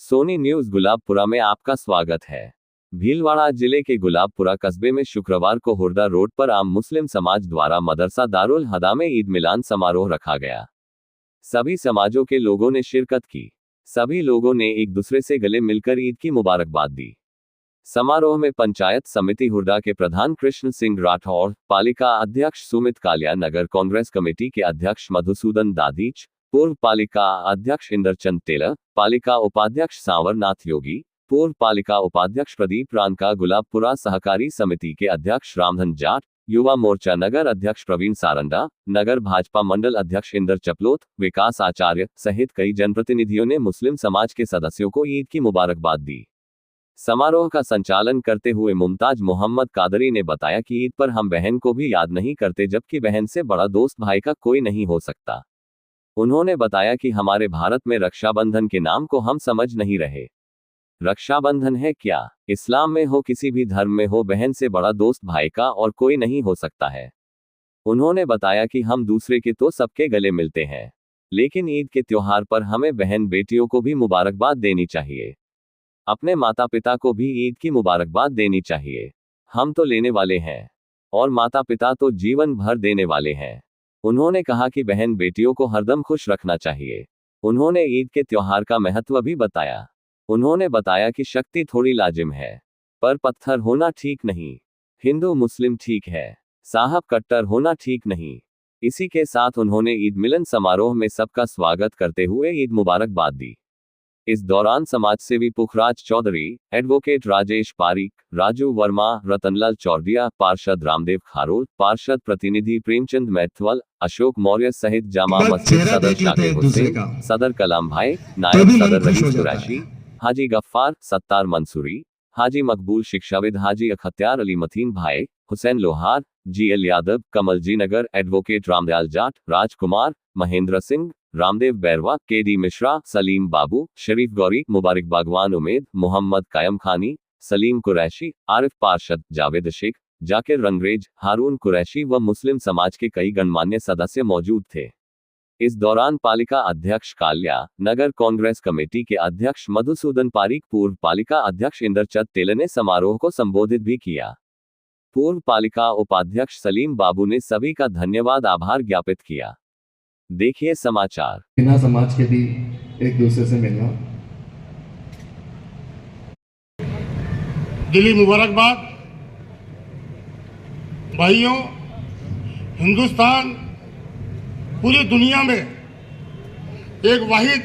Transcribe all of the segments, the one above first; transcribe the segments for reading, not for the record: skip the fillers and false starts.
Soni news Gulabpura में आपका स्वागत है। भीलवाड़ा जिले के गुलाबपुरा कस्बे में शुक्रवार को हुरदा रोड पर आम मुस्लिम समाज द्वारा मदरसा दारुल हदा में ईद मिलान समारोह रखा गया। सभी समाजों के लोगों ने शिरकत की। सभी लोगों ने एक दूसरे से गले मिलकर ईद की मुबारकबाद दी। समारोह में पंचायत समिति हुरदा के प्रधान कृष्ण सिंह राठौड़, पालिका अध्यक्ष सुमित कालिया, नगर कांग्रेस कमेटी के अध्यक्ष मधुसूदन दादीच, पूर्व पालिका अध्यक्ष इंद्रचंद टेलर, पालिका उपाध्यक्ष सांवरनाथ योगी, पूर्व पालिका उपाध्यक्ष प्रदीप रानका, गुलाबपुरा सहकारी समिति के अध्यक्ष रामधन जाट, युवा मोर्चा नगर अध्यक्ष प्रवीण सारंडा, नगर भाजपा मंडल अध्यक्ष इंदर चपलोत, विकास आचार्य सहित कई जनप्रतिनिधियों ने मुस्लिम समाज के सदस्यों को ईद की मुबारकबाद दी। समारोह का संचालन करते हुए मुमताज मोहम्मद कादरी ने बताया कि ईद पर हम बहन को भी याद नहीं करते, जबकि बहन से बड़ा दोस्त भाई का कोई नहीं हो सकता। उन्होंने बताया कि हमारे भारत में रक्षाबंधन के नाम को हम समझ नहीं रहे। रक्षाबंधन है क्या? इस्लाम में हो, किसी भी धर्म में हो, बहन से बड़ा दोस्त भाई का और कोई नहीं हो सकता है। उन्होंने बताया कि हम दूसरे के तो सबके गले मिलते हैं, लेकिन ईद के त्योहार पर हमें बहन बेटियों को भी मुबारकबाद देनी चाहिए। अपने माता पिता को भी ईद की मुबारकबाद देनी चाहिए। हम तो लेने वाले हैं और माता पिता तो जीवन भर देने वाले हैं। उन्होंने कहा कि बहन बेटियों को हरदम खुश रखना चाहिए। उन्होंने ईद के त्योहार का महत्व भी बताया। उन्होंने बताया कि शक्ति थोड़ी लाजिम है, पर पत्थर होना ठीक नहीं। हिंदू मुस्लिम ठीक है, साहब कट्टर होना ठीक नहीं। इसी के साथ उन्होंने ईद मिलन समारोह में सबका स्वागत करते हुए ईद मुबारकबाद दी। इस दौरान समाजसेवी पुखराज चौधरी, एडवोकेट राजेश पारिक, राजू वर्मा, रतनलाल चौरदिया, पार्षद रामदेव खारोल, पार्षद प्रतिनिधि प्रेमचंद मैथवल, अशोक मौर्य सहित जामा मस्जिद सदर शाकिर हुसैन, सदर कलाम भाई, नायब सदर रईस कुरैशी, हाजी गफ्फार, सत्तार मंसूरी, हाजी मकबूल शिक्षाविद, हाजी अखत्यार अली मतीन भाई, हुसैन लोहार, जीएल यादव, कमलजी नगर, एडवोकेट रामदयाल जाट, राजकुमार, महेंद्र सिंह, रामदेव बैरवा, केडी मिश्रा, सलीम बाबू, शरीफ गौरी, मुबारक बागवान उमेद, मोहम्मद कायम खानी, सलीम कुरैशी, आरिफ पार्षद, जावेद शेख, जाकिर रंगरेज, हारून कुरैशी व मुस्लिम समाज के कई गणमान्य सदस्य मौजूद थे। इस दौरान पालिका अध्यक्ष काल्या, नगर कांग्रेस कमेटी के अध्यक्ष मधुसूदन पारिक, पूर्व पालिका अध्यक्ष इंद्रचंद टेलर ने समारोह को संबोधित भी किया। पूर्व पालिका उपाध्यक्ष सलीम बाबू ने सभी का धन्यवाद आभार ज्ञापित किया। देखिए समाचार। बिना समाज के भी एक दूसरे से मिलना। दिली मुबारकबाद भाइयों। हिंदुस्तान पूरी दुनिया में एक वाहिद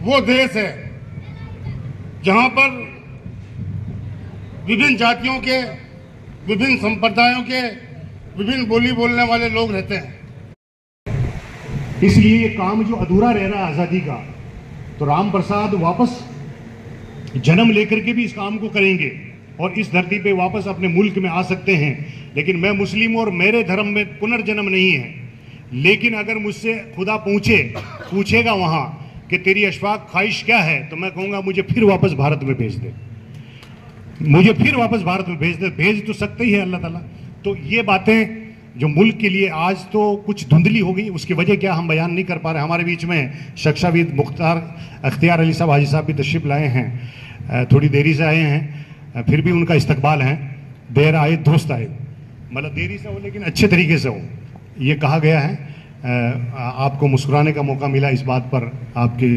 वो देश है जहां पर विभिन्न जातियों के, विभिन्न संप्रदायों के, विभिन्न बोली बोलने वाले लोग रहते हैं। इसलिए ये काम जो अधूरा रह रहा है आज़ादी का, तो राम प्रसाद वापस जन्म लेकर के भी इस काम को करेंगे और इस धरती पे वापस अपने मुल्क में आ सकते हैं। लेकिन मैं मुस्लिम और मेरे धर्म में पुनर्जन्म नहीं है। लेकिन अगर मुझसे खुदा पूछेगा वहाँ कि तेरी अशफाक ख्वाहिश क्या है, तो मैं कहूँगा मुझे फिर वापस भारत में भेज दे, मुझे फिर वापस भारत में भेज दे। भेज तो सकते ही है अल्लाह ताला। तो ये बातें जो मुल्क के लिए आज तो कुछ धुंधली हो गई, उसकी वजह क्या हम बयान नहीं कर पा रहे। हमारे बीच में शिक्षाविद मुख्तार अख्तियार अली साहब, हाजी साहब भी तशरीफ लाए हैं, थोड़ी देरी से आए हैं, फिर भी उनका इस्तकबाल है। देर आए दुरुस्त आए, मतलब देरी से हो लेकिन अच्छे तरीके से हो, ये कहा गया है। आपको मुस्कुराने का मौका मिला, इस बात पर आपकी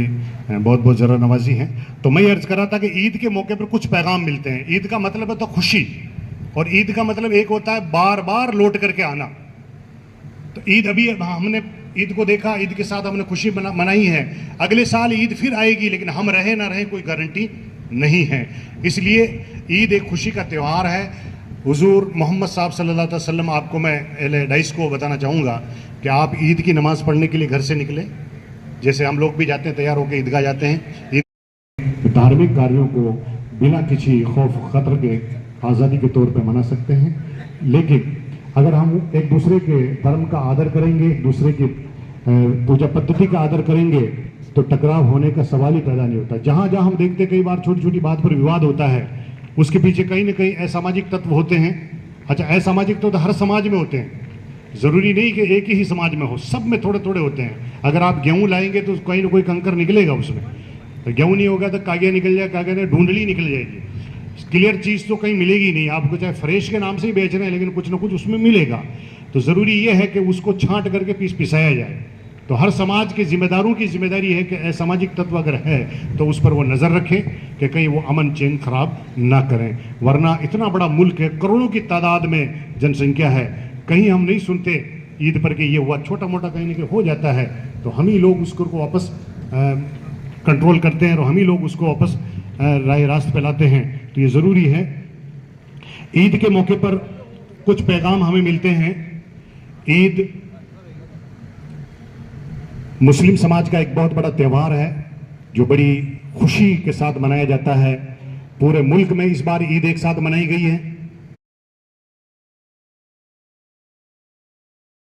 बहुत बहुत ज़रा नवाजी है। तो मैं ये अर्ज़ कर रहा था कि ईद के मौके पर कुछ पैगाम मिलते हैं। ईद का मतलब है तो खुशी, और ईद का मतलब एक होता है बार बार लौट करके आना। तो ईद अभी हमने ईद को देखा, ईद के साथ हमने खुशी मनाई है। अगले साल ईद फिर आएगी, लेकिन हम रहे ना रहे कोई गारंटी नहीं है। इसलिए ईद एक खुशी का त्यौहार है। हुजूर मोहम्मद साहब सल्लल्लाहु अलैहि वसल्लम, आपको मैं अहले हदीस को बताना चाहूँगा कि आप ईद की नमाज़ पढ़ने के लिए घर से निकले, जैसे हम लोग भी जाते हैं, तैयार होकर ईदगाह जाते हैं। धार्मिक कार्यों को बिना किसी खौफ खतर के आज़ादी के तौर पे मना सकते हैं। लेकिन अगर हम एक दूसरे के धर्म का आदर करेंगे, एक दूसरे की पूजा पद्धति का आदर करेंगे, तो टकराव होने का सवाल ही पैदा नहीं होता। जहाँ जहाँ हम देखते कई बार छोटी छोटी बात पर विवाद होता है, उसके पीछे कहीं ना कहीं असामाजिक तत्व होते हैं। अच्छा, असामाजिक तत्व तो हर समाज में होते हैं, ज़रूरी नहीं कि एक ही समाज में हो, सब में थोड़े थोड़े होते हैं। अगर आप गेहूँ लाएंगे तो कहीं ना कोई कंकर निकलेगा उसमें। तो गेहूं नहीं होगा तो कागे निकल जाए, कागे ने ढूंढली निकल जाएगी। क्लियर चीज तो कहीं मिलेगी नहीं आपको, चाहे फ्रेश के नाम से ही बेच रहे हैं लेकिन कुछ ना कुछ उसमें मिलेगा। तो जरूरी यह है कि उसको छांट करके पिसाया जाए। तो हर समाज के जिम्मेदारों की जिम्मेदारी है कि असामाजिक तत्व अगर है तो उस पर वो नजर रखें कि कहीं वो अमन चैन खराब ना करें, वरना इतना बड़ा मुल्क है, करोड़ों की तादाद में जनसंख्या है, कहीं हम नहीं सुनते ईद पर कि ये हुआ, छोटा मोटा कहीं ना कहीं हो जाता है तो हम ही लोग उसको वापस कंट्रोल करते हैं और हम ही लोग उसको वापस राह रास्त पे लाते हैं। तो ये ज़रूरी है। ईद के मौके पर कुछ पैगाम हमें मिलते हैं। ईद मुस्लिम समाज का एक बहुत बड़ा त्यौहार है जो बड़ी खुशी के साथ मनाया जाता है। पूरे मुल्क में इस बार ईद एक साथ मनाई गई है।